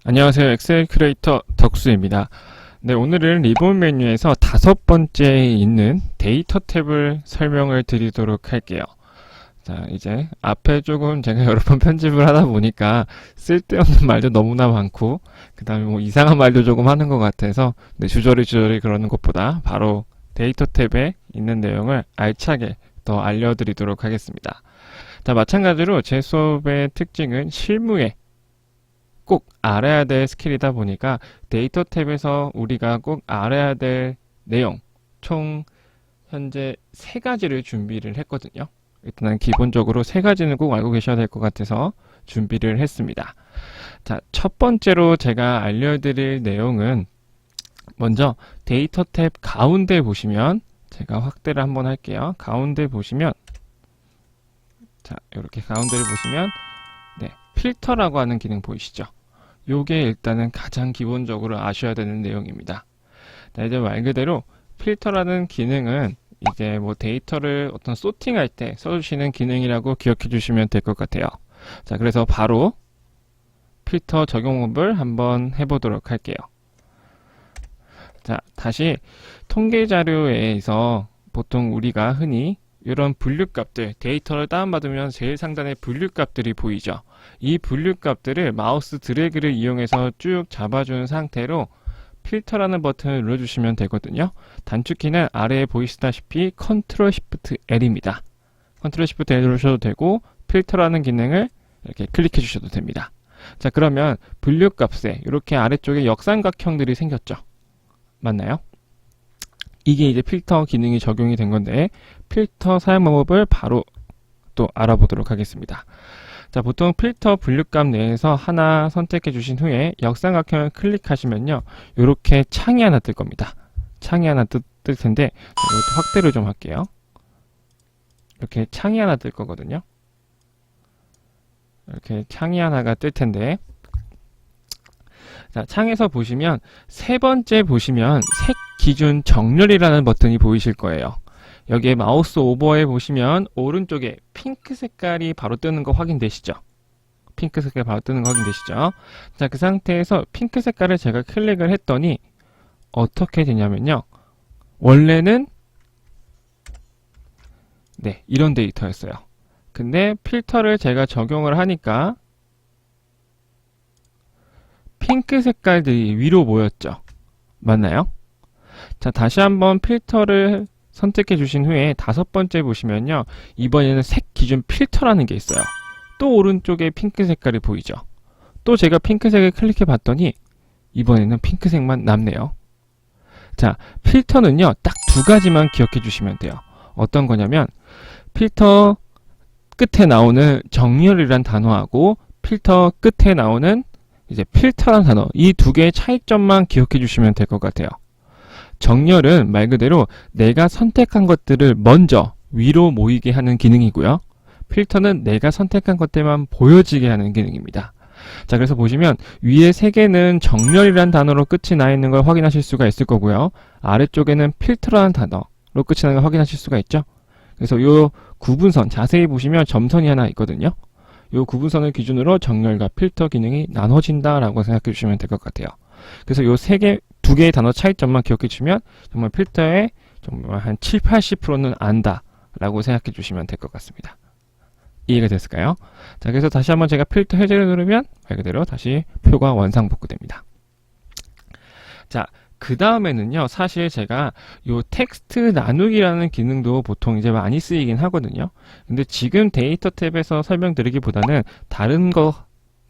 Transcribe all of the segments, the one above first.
안녕하세요. 엑셀 크리에이터 덕수입니다. 네, 오늘은 리본 메뉴에서 5번째에 있는 데이터 탭을 설명을 드리도록 할게요. 자, 이제 앞에 조금 제가 여러 번 편집을 하다 보니까 쓸데없는 말도 너무나 많고, 그 다음에 뭐 이상한 말도 조금 하는 것 같아서, 네, 주저리 그러는 것보다 바로 데이터 탭에 있는 내용을 알차게 더 알려드리도록 하겠습니다. 자, 마찬가지로 제 수업의 특징은 실무에 꼭 알아야 될 스킬이다 보니까 데이터 탭에서 우리가 꼭 알아야 될 내용 총 현재 3가지를 준비를 했거든요. 일단은 기본적으로 3가지는 꼭 알고 계셔야 될 것 같아서 준비를 했습니다. 자, 첫 번째로 제가 알려드릴 내용은 먼저 데이터 탭 가운데 보시면 제가 확대를 한번 할게요. 가운데 보시면 자, 이렇게 가운데를 보시면 네, 필터라고 하는 기능 보이시죠? 요게 일단은 가장 기본적으로 아셔야 되는 내용입니다. 자, 이제 말 그대로 필터라는 기능은 이제 뭐 데이터를 어떤 소팅할 때 써주시는 기능이라고 기억해 주시면 될 것 같아요. 자, 그래서 바로 필터 적용법을 한번 해보도록 할게요. 자, 다시 통계 자료에서 보통 우리가 흔히 이런 분류값들, 데이터를 다운받으면 제일 상단에 분류값들이 보이죠. 이 분류값들을 마우스 드래그를 이용해서 쭉 잡아준 상태로 필터라는 버튼을 눌러주시면 되거든요. 단축키는 아래에 보이시다시피 컨트롤 시프트 L입니다. 컨트롤 시프트 L 누르셔도 되고 필터라는 기능을 이렇게 클릭해 주셔도 됩니다. 자, 그러면 분류값에 이렇게 아래쪽에 역삼각형들이 생겼죠. 맞나요? 이게 이제 필터 기능이 적용이 된 건데 필터 사용 방법을 바로 또 알아보도록 하겠습니다. 자, 보통 필터 분류값 내에서 하나 선택해 주신 후에 역삼각형을 클릭하시면요, 이렇게 창이 하나 뜰 겁니다. 창이 하나 뜰 텐데 이것도 확대를 좀 할게요. 이렇게 창이 하나 뜰 거거든요. 이렇게 창이 하나가 뜰 텐데, 자, 창에서 보시면 세 번째 보시면 색 기준 정렬이라는 버튼이 보이실 거예요. 여기에 마우스 오버에 보시면 오른쪽에 핑크 색깔이 바로 뜨는 거 확인되시죠? 핑크 색깔 바로 뜨는 거 확인되시죠? 자, 그 상태에서 핑크 색깔을 제가 클릭을 했더니 어떻게 되냐면요, 원래는 네, 이런 데이터였어요. 근데 필터를 제가 적용을 하니까 핑크 색깔들이 위로 모였죠. 맞나요? 자, 다시 한번 필터를 선택해 주신 후에 5번째 보시면요, 이번에는 색 기준 필터라는 게 있어요. 또 오른쪽에 핑크 색깔이 보이죠. 또 제가 핑크색을 클릭해 봤더니 이번에는 핑크색만 남네요. 자, 필터는요, 딱 2가지만 기억해 주시면 돼요. 어떤 거냐면 필터 끝에 나오는 정렬이란 단어하고 필터 끝에 나오는 이제 필터란 단어, 이 2개의 차이점만 기억해 주시면 될 것 같아요. 정렬은 말 그대로 내가 선택한 것들을 먼저 위로 모이게 하는 기능이고요. 필터는 내가 선택한 것들만 보여지게 하는 기능입니다. 자, 그래서 보시면 위에 3개는 정렬이라는 단어로 끝이 나 있는 걸 확인하실 수가 있을 거고요. 아래쪽에는 필터라는 단어로 끝이 나는 걸 확인하실 수가 있죠. 그래서 요 구분선 자세히 보시면 점선이 하나 있거든요. 요 구분선을 기준으로 정렬과 필터 기능이 나눠진다라고 생각해 주시면 될 것 같아요. 그래서 요 2개의 단어 차이점만 기억해 주시면 정말 필터의 정말 한 7, 80%는 안다 라고 생각해 주시면 될 것 같습니다. 이해가 됐을까요? 자, 그래서 다시 한번 제가 필터 해제를 누르면 말 그대로 다시 표가 원상복구됩니다. 자, 그 다음에는요, 사실 제가 요 텍스트 나누기라는 기능도 보통 이제 많이 쓰이긴 하거든요. 근데 지금 데이터 탭에서 설명드리기보다는 다른 거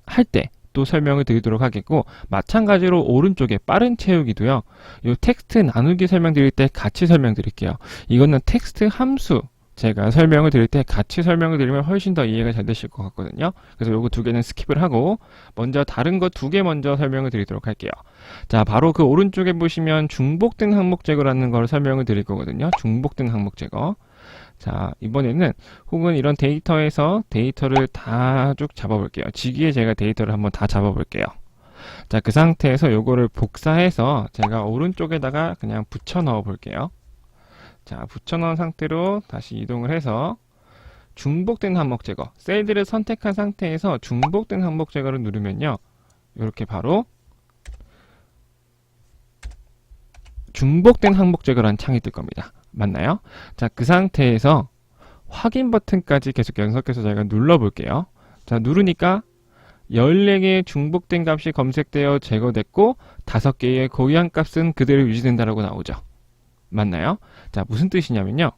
할 때 또 설명을 드리도록 하겠고, 마찬가지로 오른쪽에 빠른 채우기도요, 요 텍스트 나누기 설명드릴 때 같이 설명드릴게요. 이거는 텍스트 함수 제가 설명을 드릴 때 같이 설명을 드리면 훨씬 더 이해가 잘 되실 것 같거든요. 그래서 요거 2개는 스킵을 하고 먼저 다른 거 2개 먼저 설명을 드리도록 할게요. 자, 바로 그 오른쪽에 보시면 중복된 항목 제거라는 걸 설명을 드릴 거거든요. 중복된 항목 제거. 자, 이번에는 혹은 이런 데이터에서 데이터를 다 쭉 잡아볼게요. 지기에 제가 데이터를 한번 다 잡아볼게요. 자, 그 상태에서 요거를 복사해서 제가 오른쪽에다가 그냥 붙여 넣어 볼게요. 자, 붙여넣은 상태로 다시 이동을 해서 중복된 항목 제거, 셀들을 선택한 상태에서 중복된 항목 제거를 누르면요, 이렇게 바로 중복된 항목 제거라는 창이 뜰 겁니다. 맞나요? 자, 그 상태에서 확인 버튼까지 계속 연속해서 저희가 눌러볼게요. 자, 누르니까 14개의 중복된 값이 검색되어 제거됐고 5개의 고유한 값은 그대로 유지된다라고 나오죠. 맞나요? 자, 무슨 뜻이냐면요.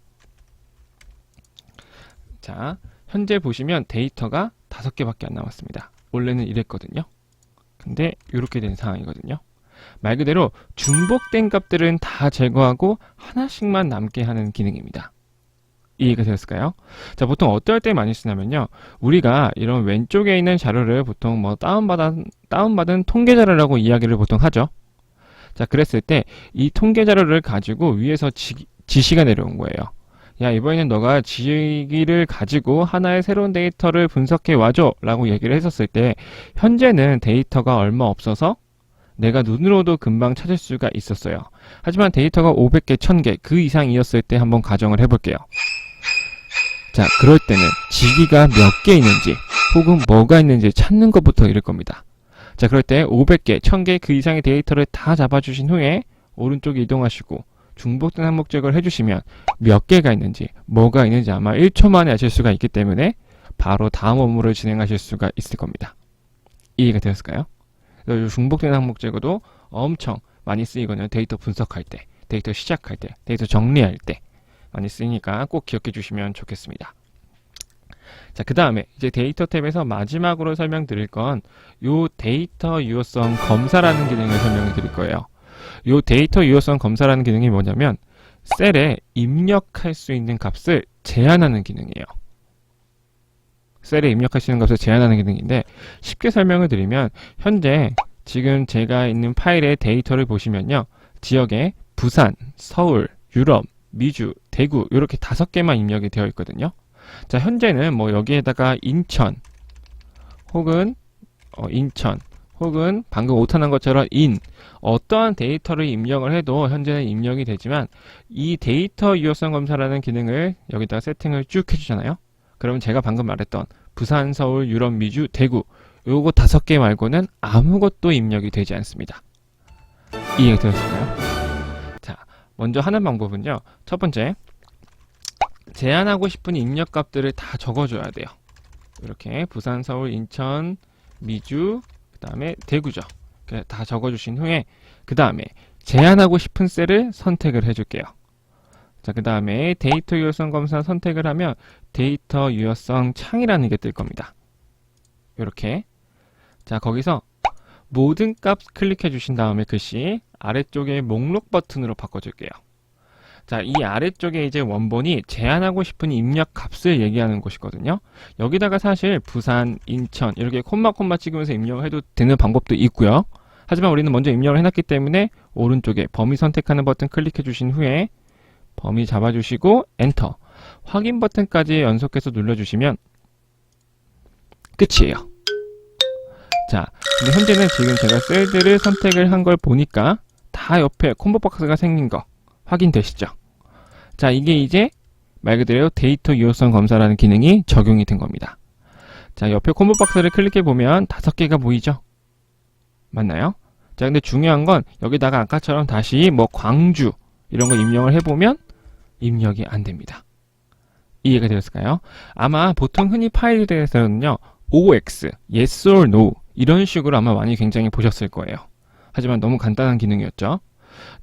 자, 현재 보시면 데이터가 5개밖에 안 남았습니다. 원래는 이랬거든요. 근데 이렇게 된 상황이거든요. 말 그대로 중복된 값들은 다 제거하고 하나씩만 남게 하는 기능입니다. 이해가 되었을까요? 자, 보통 어떨 때 많이 쓰냐면요. 우리가 이런 왼쪽에 있는 자료를 보통 뭐 다운받은 통계 자료라고 이야기를 보통 하죠. 자, 그랬을 때 이 통계 자료를 가지고 위에서 지시가 내려온 거예요. 야, 이번에는 너가 지기를 가지고 하나의 새로운 데이터를 분석해 와줘 라고 얘기를 했었을 때 현재는 데이터가 얼마 없어서 내가 눈으로도 금방 찾을 수가 있었어요. 하지만 데이터가 500개, 1000개 그 이상이었을 때 한번 가정을 해볼게요. 자, 그럴 때는 지기가 몇 개 있는지 혹은 뭐가 있는지 찾는 것부터 이럴 겁니다. 자, 그럴 때 500개, 1000개 그 이상의 데이터를 다 잡아주신 후에 오른쪽에 이동하시고 중복된 항목 제거를 해주시면 몇 개가 있는지 뭐가 있는지 아마 1초 만에 아실 수가 있기 때문에 바로 다음 업무를 진행하실 수가 있을 겁니다. 이해가 되었을까요? 중복된 항목 제거도 엄청 많이 쓰이거든요. 데이터 분석할 때, 데이터 시작할 때, 데이터 정리할 때 많이 쓰이니까 꼭 기억해 주시면 좋겠습니다. 자, 그 다음에 이제 데이터 탭에서 마지막으로 설명드릴 건 요 데이터 유효성 검사라는 기능을 설명해 드릴 거예요. 요 데이터 유효성 검사라는 기능이 뭐냐면 셀에 입력할 수 있는 값을 제한하는 기능이에요. 셀에 입력할 수 있는 값을 제한하는 기능인데 쉽게 설명을 드리면 현재 지금 제가 있는 파일의 데이터를 보시면요. 지역에 부산, 서울, 유럽, 미주, 대구 이렇게 5개만 입력이 되어 있거든요. 자, 현재는 뭐 여기에다가 인천 혹은 방금 오타난 것처럼 어떠한 데이터를 입력을 해도 현재는 입력이 되지만 이 데이터 유효성 검사라는 기능을 여기다가 세팅을 쭉 해주잖아요. 그러면 제가 방금 말했던 부산, 서울, 유럽, 미주, 대구 요거 5개 말고는 아무것도 입력이 되지 않습니다. 이해가 되셨을까요? 자, 먼저 하는 방법은요. 첫 번째, 제한하고 싶은 입력 값들을 다 적어줘야 돼요. 이렇게 부산, 서울, 인천, 미주, 그 다음에 대구죠. 다 적어주신 후에 그 다음에 제한하고 싶은 셀을 선택을 해줄게요. 자, 그 다음에 데이터 유효성 검사 선택을 하면 데이터 유효성 창이라는 게 뜰 겁니다. 이렇게. 자, 거기서 모든 값 클릭해 주신 다음에 글씨 아래쪽에 목록 버튼으로 바꿔줄게요. 자, 이 아래쪽에 이제 원본이 제한하고 싶은 입력 값을 얘기하는 곳이거든요. 여기다가 사실 부산, 인천 이렇게 콤마 찍으면서 입력을 해도 되는 방법도 있고요. 하지만 우리는 먼저 입력을 해놨기 때문에 오른쪽에 범위 선택하는 버튼 클릭해 주신 후에 범위 잡아주시고 엔터 확인 버튼까지 연속해서 눌러주시면 끝이에요. 자, 근데 현재는 지금 제가 셀들을 선택을 한 걸 보니까 다 옆에 콤보 박스가 생긴 거 확인되시죠? 자, 이게 이제 말 그대로 데이터 유효성 검사라는 기능이 적용이 된 겁니다. 자, 옆에 콤보 박스를 클릭해 보면 5개가 보이죠? 맞나요? 자, 근데 중요한 건 여기다가 아까처럼 다시 뭐 광주 이런 거 입력을 해보면 입력이 안 됩니다. 이해가 되었을까요? 아마 보통 흔히 파일에 대해서는요, OX, Yes or No 이런 식으로 아마 많이 굉장히 보셨을 거예요. 하지만 너무 간단한 기능이었죠.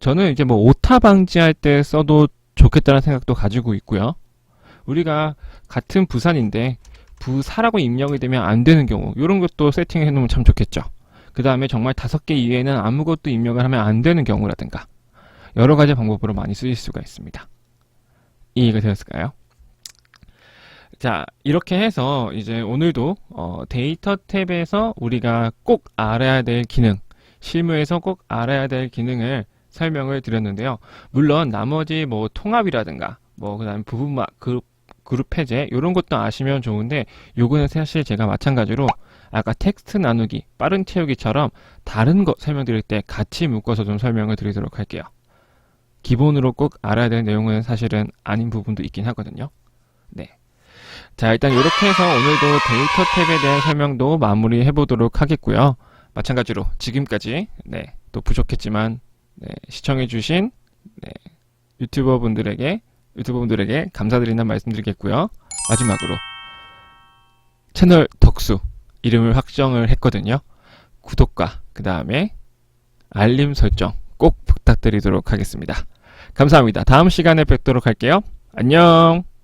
저는 이제 뭐 오타 방지할 때 써도 좋겠다는 생각도 가지고 있고요. 우리가 같은 부산인데 부사라고 입력이 되면 안 되는 경우 이런 것도 세팅해 놓으면 참 좋겠죠. 그 다음에 정말 5개 이외에는 아무것도 입력을 하면 안 되는 경우라든가 여러 가지 방법으로 많이 쓰일 수가 있습니다. 이해가 되었을까요? 자, 이렇게 해서 이제 오늘도 데이터 탭에서 우리가 꼭 알아야 될 기능, 실무에서 꼭 알아야 될 기능을 설명을 드렸는데요. 물론 나머지 뭐 통합이라든가 뭐 그다음에 부분막 그룹 해제 이런 것도 아시면 좋은데 요거는 사실 제가 마찬가지로 아까 텍스트 나누기, 빠른 채우기처럼 다른 거 설명드릴 때 같이 묶어서 좀 설명을 드리도록 할게요. 기본으로 꼭 알아야 될 내용은 사실은 아닌 부분도 있긴 하거든요. 네. 자, 일단 이렇게 해서 오늘도 데이터 탭에 대한 설명도 마무리해 보도록 하겠고요. 마찬가지로 지금까지 또 부족했지만 시청해주신 유튜버분들에게 감사드린다는 말씀드리겠고요. 마지막으로 채널 덕수 이름을 확정을 했거든요. 구독과 그 다음에 알림 설정 꼭 부탁드리도록 하겠습니다. 감사합니다. 다음 시간에 뵙도록 할게요. 안녕.